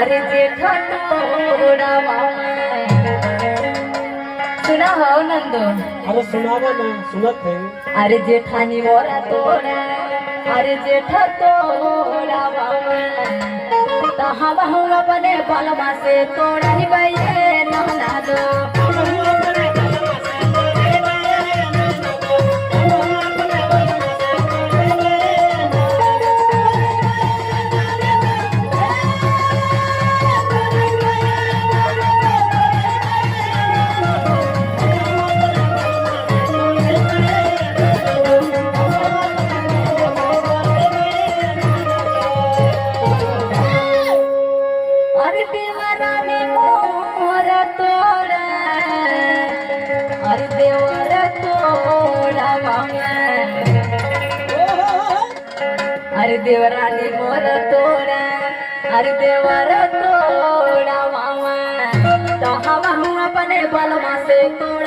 अरे जेठा तोड़ा सुना हो नंदो। अरे सुनावा ना, सुनत है। अरे जेठानी मोरा तोड़ा, अरे जेठा तोड़ा तो हम अपने बलमा से तोड़ा ही भैया नहना दो। अरे देवरानी मोर तोड़ा, अरे देवर तोड़ा मामा तो हम अपने बलमा से तोड़ा।